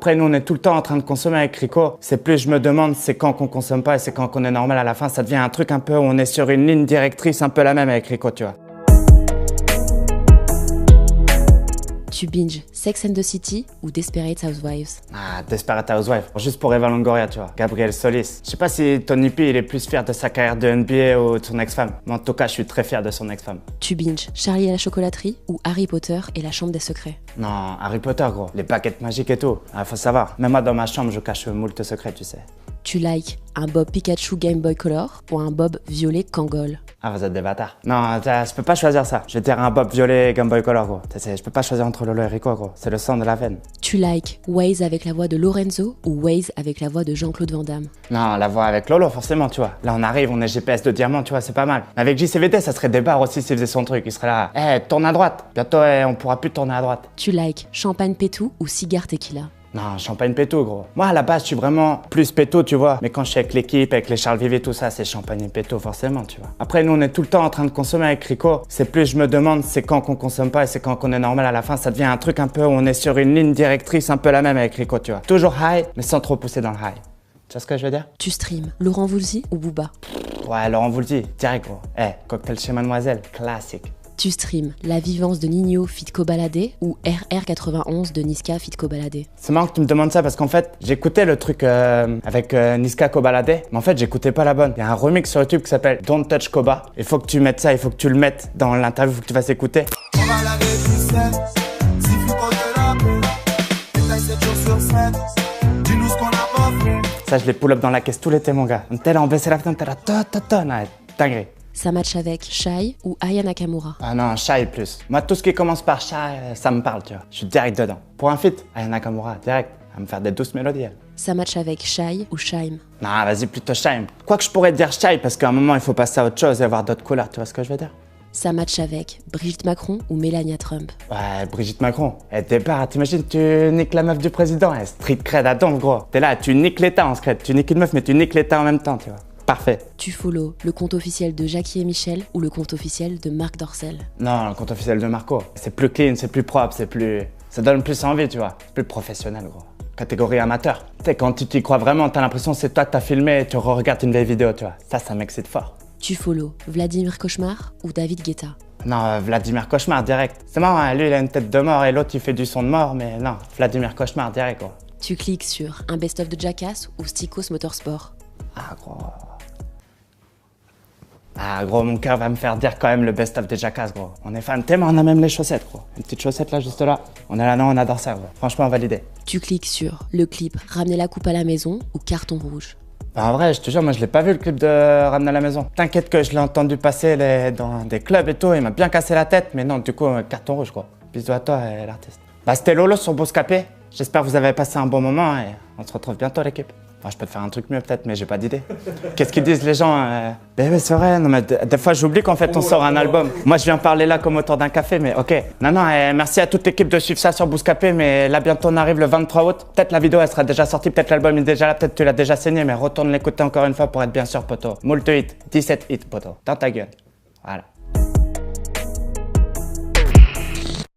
Après, nous, on est tout le temps en train de consommer avec Rico. C'est plus, je me demande, c'est quand qu'on consomme pas et c'est quand qu'on est normal à la fin. Ça devient un truc un peu où on est sur une ligne directrice un peu la même avec Rico, tu vois. Tu binges Sex and the City ou Desperate Housewives? Ah, Desperate Housewives. Juste pour Eva Longoria, tu vois. Gabriel Solis. Je sais pas si Tony P, il est plus fier de sa carrière de NBA ou de son ex-femme. Mais en tout cas, je suis très fier de son ex-femme. Tu binges Charlie et la chocolaterie ou Harry Potter et la chambre des secrets? Non, Harry Potter, gros. Les baguettes magiques et tout. Ah, faut savoir. Même moi, dans ma chambre, je cache moult secrets, tu sais. Tu likes un Bob Pikachu Game Boy Color ou un Bob violet Kangol? Ah, vous êtes des bâtards. Non, je peux pas choisir ça. Je vais dire un Bob violet Game Boy Color, gros. Je peux pas choisir entre Lolo et Rico, gros. C'est le sang de la veine. Tu likes Waze avec la voix de Lorenzo ou Waze avec la voix de Jean-Claude Van Damme? Non, la voix avec Lolo, forcément, tu vois. Là, on arrive, on est GPS de diamant, tu vois, c'est pas mal. Avec JCVD, ça serait des barres aussi s'il faisait son truc. Il serait là, tourne à droite. Bientôt, on pourra plus tourner à droite. Tu likes champagne pétou ou cigare tequila? Non, champagne péto, gros. Moi, à la base, je suis vraiment plus péto, tu vois. Mais quand je suis avec l'équipe, avec les Charles Vivet, tout ça, c'est champagne et péto, forcément, tu vois. Après, nous, on est tout le temps en train de consommer avec Rico. C'est plus, je me demande, c'est quand qu'on consomme pas et c'est quand qu'on est normal à la fin. Ça devient un truc un peu où on est sur une ligne directrice un peu la même avec Rico, tu vois. Toujours high, mais sans trop pousser dans le high. Tu vois ce que je veux dire? Tu stream Laurent Voulzy ou Booba? Ouais, Laurent Voulzy, direct, gros. Cocktail chez Mademoiselle, classique. Tu stream La Vivance de Nino Fit Kobalade ou RR91 de Niska Fit Kobalade? C'est marrant que tu me demandes ça parce qu'en fait, j'écoutais le truc avec Niska Kobalade, mais en fait, j'écoutais pas la bonne. Il y a un remix sur YouTube qui s'appelle Don't Touch Koba. Il faut que tu mettes ça, il faut que tu le mettes dans l'interview, il faut que tu fasses écouter. Ça, je les pull up dans la caisse tout l'été, mon gars. T'es là, on baissait la fenêtre, t'es là, dinguerie. Ça match avec Shai ou Aya Nakamura? Ah non, Shai plus. Moi, tout ce qui commence par Shai, ça me parle, tu vois. Je suis direct dedans. Pour un feat, Aya Nakamura, direct. Elle va me faire des douces mélodies, elle. Ça match avec Shai ou Shaim? Non, vas-y, plutôt Shai. Quoique je pourrais dire Shai, parce qu'à un moment, il faut passer à autre chose et avoir d'autres couleurs, tu vois ce que je veux dire? Ça match avec Brigitte Macron ou Melania Trump? Ouais, Brigitte Macron. Elle débarre, t'imagines, tu niques la meuf du président. Elle street cred à donf, gros. T'es là, tu niques l'État en secret. Tu niques une meuf, mais tu niques l'État en même temps, tu vois. Parfait. Tu follow le compte officiel de Jackie et Michel ou le compte officiel de Marc Dorcel? Non, le compte officiel de Marco. C'est plus clean, c'est plus propre, c'est plus... Ça donne plus envie, tu vois. C'est plus professionnel, gros. Catégorie amateur. Tu sais, quand tu t'y crois vraiment, t'as l'impression que c'est toi que t'as filmé et tu re-regardes une vieille vidéo, tu vois. Ça m'excite fort. Tu follow Vladimir Cauchemar ou David Guetta? Non, Vladimir Cauchemar, direct. C'est marrant, hein, lui, il a une tête de mort et l'autre, il fait du son de mort, mais non, Vladimir Cauchemar, direct, gros. Tu cliques sur un best-of de Jackass ou Stikos Motorsport? Ah, gros... Ah, gros, mon cœur va me faire dire quand même le best-of des Jackass, gros. On est fan tellement, on a même les chaussettes, gros. Une petite chaussette là, juste là. On est là, non, on adore ça, gros. Franchement, validé. Tu cliques sur le clip Ramener la coupe à la maison ou Carton rouge? Bah, en vrai, je te jure, moi, je l'ai pas vu le clip de Ramener à la maison. T'inquiète que je l'ai entendu passer dans des clubs et tout, il m'a bien cassé la tête, mais non, du coup, carton rouge, quoi. Bisous à toi, l'artiste. Bah, c'était Lolo sur Bouscapé. J'espère que vous avez passé un bon moment et on se retrouve bientôt, l'équipe. Enfin, je peux te faire un truc mieux peut-être, mais j'ai pas d'idée. Qu'est-ce qu'ils disent les gens Ben oui, c'est vrai, non mais des fois j'oublie qu'en fait on sort un album. Moi je viens parler là comme autour d'un café, mais ok. Non, merci à toute l'équipe de suivre ça sur Bouscapé, mais là bientôt on arrive le 23 août. Peut-être la vidéo elle sera déjà sortie, peut-être l'album est déjà là, peut-être tu l'as déjà saigné, mais retourne l'écouter encore une fois pour être bien sûr, poto. Moult hit, 17 hits, poto. Dans ta gueule. Voilà.